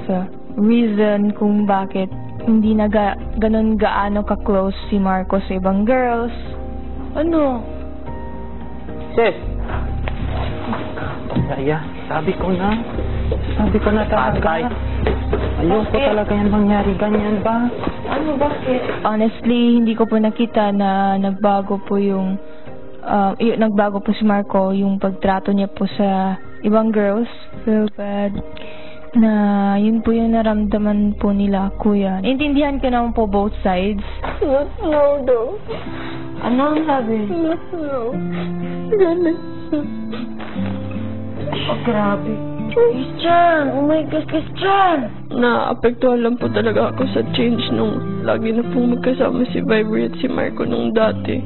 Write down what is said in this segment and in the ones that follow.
sa reason kung bakit hindi na ganun gaano ka-close si Marco sa ibang girls. Ano? Sis! Yaya, sabi ko na talaga. Ayoko talaga yan mangyari. Ganyan ba? Ano, bakit? Honestly, hindi ko po nakita na nagbago po nagbago po si Marco yung pagtrato niya po sa ibang girls. Feel bad na yun po yung naramdaman po nila, kuya. Intindihan ko naman po both sides. No, though. Ano ang sabi? No. Ganun. Oh, grabe. Christian! Oh my God, Christian! Naapektuhan lang po talaga ako sa change nung lagi na pong magkasama si Vibree at si Marco nung dati.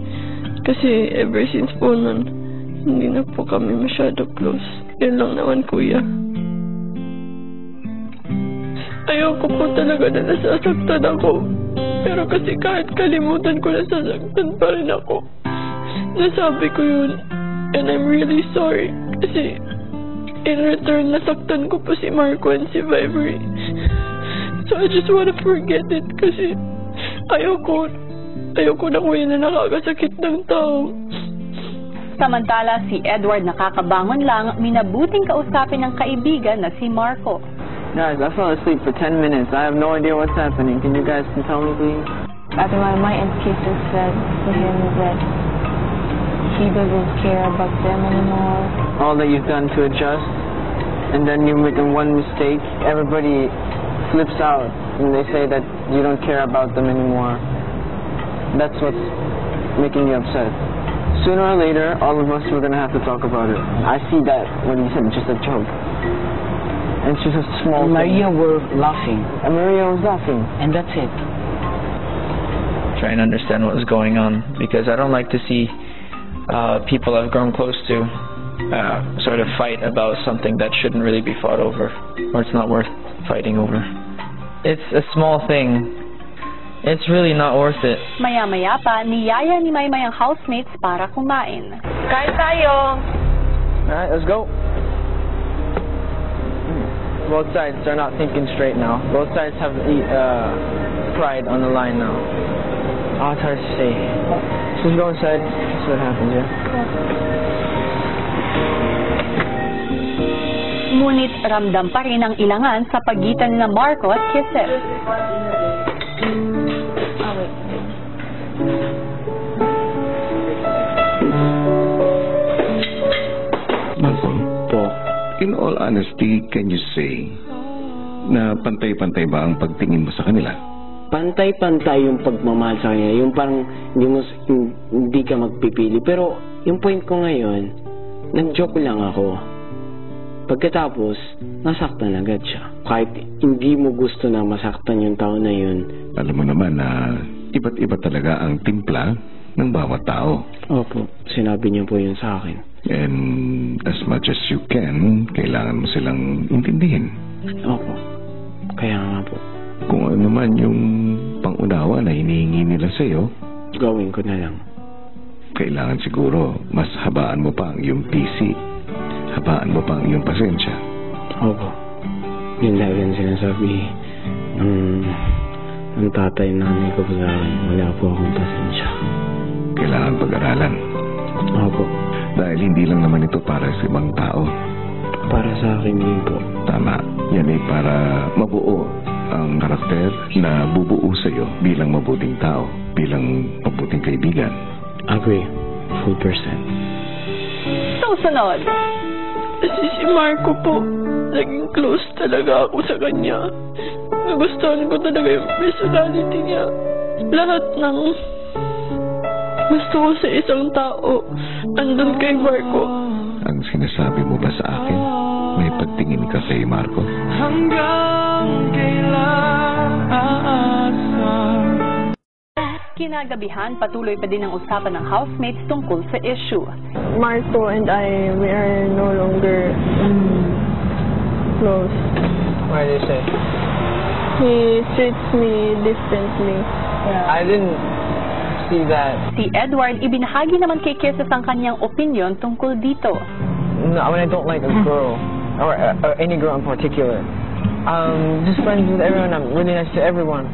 Kasi ever since po nun, hindi na po kami masyado close. Yun lang naman, kuya. Ayoko po talaga na nasasaktan ako. Pero kasi kahit kalimutan ko, nasasaktan pa rin ako. Nasabi ko yun. And I'm really sorry. Kasi in return, nasaktan ko pa si Marco and si Vibree. So I just wanna forget it kasi ayoko na kuya na nakakasakit ng tao. Samantala, si Edward nakakabangon lang, minabuting kausapin ng kaibigan na si Marco. Guys, I fell asleep for 10 minutes. I have no idea what's happening. Can you guys tell me, please? Ate my educator said to him that he doesn't care about them anymore. All that you've done to adjust, and then you make one mistake, everybody flips out, and they say that you don't care about them anymore. That's what's making you upset. Sooner or later, all of us were going to have to talk about it. I see that when you said just a joke. And it's just a small thing. Maria were laughing. And Maria was laughing. And that's it. Trying to understand what was going on, because I don't like to see people I've grown close to sort of fight about something that shouldn't really be fought over, or it's not worth fighting over. It's a small thing. It's really not worth it. Maya-maya pa, niyaya ni Maymay ang housemates para kumain. Kain tayo! Alright, let's go. Both sides are not thinking straight now. Both sides have pride on the line now. Oh, it's hard to say. Let's go inside. See what happens, yeah? Ngunit ramdam pa rin ang ilangan sa pagitan ng Marco at Kisses. Marco, in all honesty, can you say na pantay-pantay ba ang pagtingin mo sa kanila? Pantay-pantay yung pagmamahal sa kanya. Yung parang hindi ka magpipili. Pero yung point ko ngayon, nag-joke lang ako. Pagkatapos, nasaktan agad siya. Kahit hindi mo gusto na masaktan yung tao na yun. Alam mo naman na iba't iba talaga ang timpla ng bawat tao. Opo, sinabi niyo po yun sa akin. And as much as you can, kailangan mo silang intindihin. Opo, kaya nga po. Kung ano man yung pangunawa na hinihingi nila sa'yo, gawin ko na lang. Kailangan siguro mas habaan mo pa ang iyong PC. Habaan mo pa ang iyong pasensya. Opo. Yun lagi ang sinasabi ng tatay nanay ko sa akin. Wala po akong pasensya. Kailangan pag-aralan. Opo. Dahil hindi lang naman ito para sa ibang tao. Para sa akin din po. Tama. Yan ay para mabuo ang karakter na bubuo sa'yo bilang mabuting tao, bilang mabuting kaibigan. Agree. Full percent. Susunod. Kasi si Marco po, naging close talaga ako sa kanya. Nagustuhan ko talaga yung personality niya. Lahat ng gusto ko sa isang tao, andun kay Marco. Ang sinasabi mo ba sa akin, may pagtingin ka kay Marco? Hanggang kailan aasa? Kinagabihan, patuloy pa din ang usapan ng housemates tungkol sa issue. Marco and I, we are no longer close. Why do you say? He treats me differently. I didn't see that. Si Edward, ibinahagi naman kay Kisses ang kanyang opinion tungkol dito. No, I mean, I don't like a girl, or any girl in particular, just friends with everyone. I'm really nice to everyone.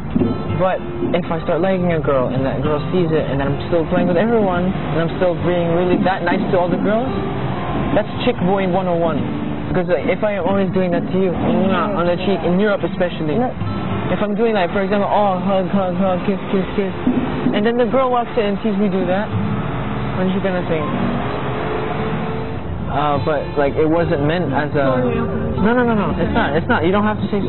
But if I start liking a girl and that girl sees it and I'm still playing with everyone and I'm still being really that nice to all the girls, that's chick boy 101. Because if I am always doing that to you, on the cheek, in Europe especially, if I'm doing that, for example, oh, hug, hug, hug, kiss, kiss, kiss, and then the girl walks in and sees me do that, what is she gonna think? But like it wasn't meant as a. No, it's not. You don't have to say something.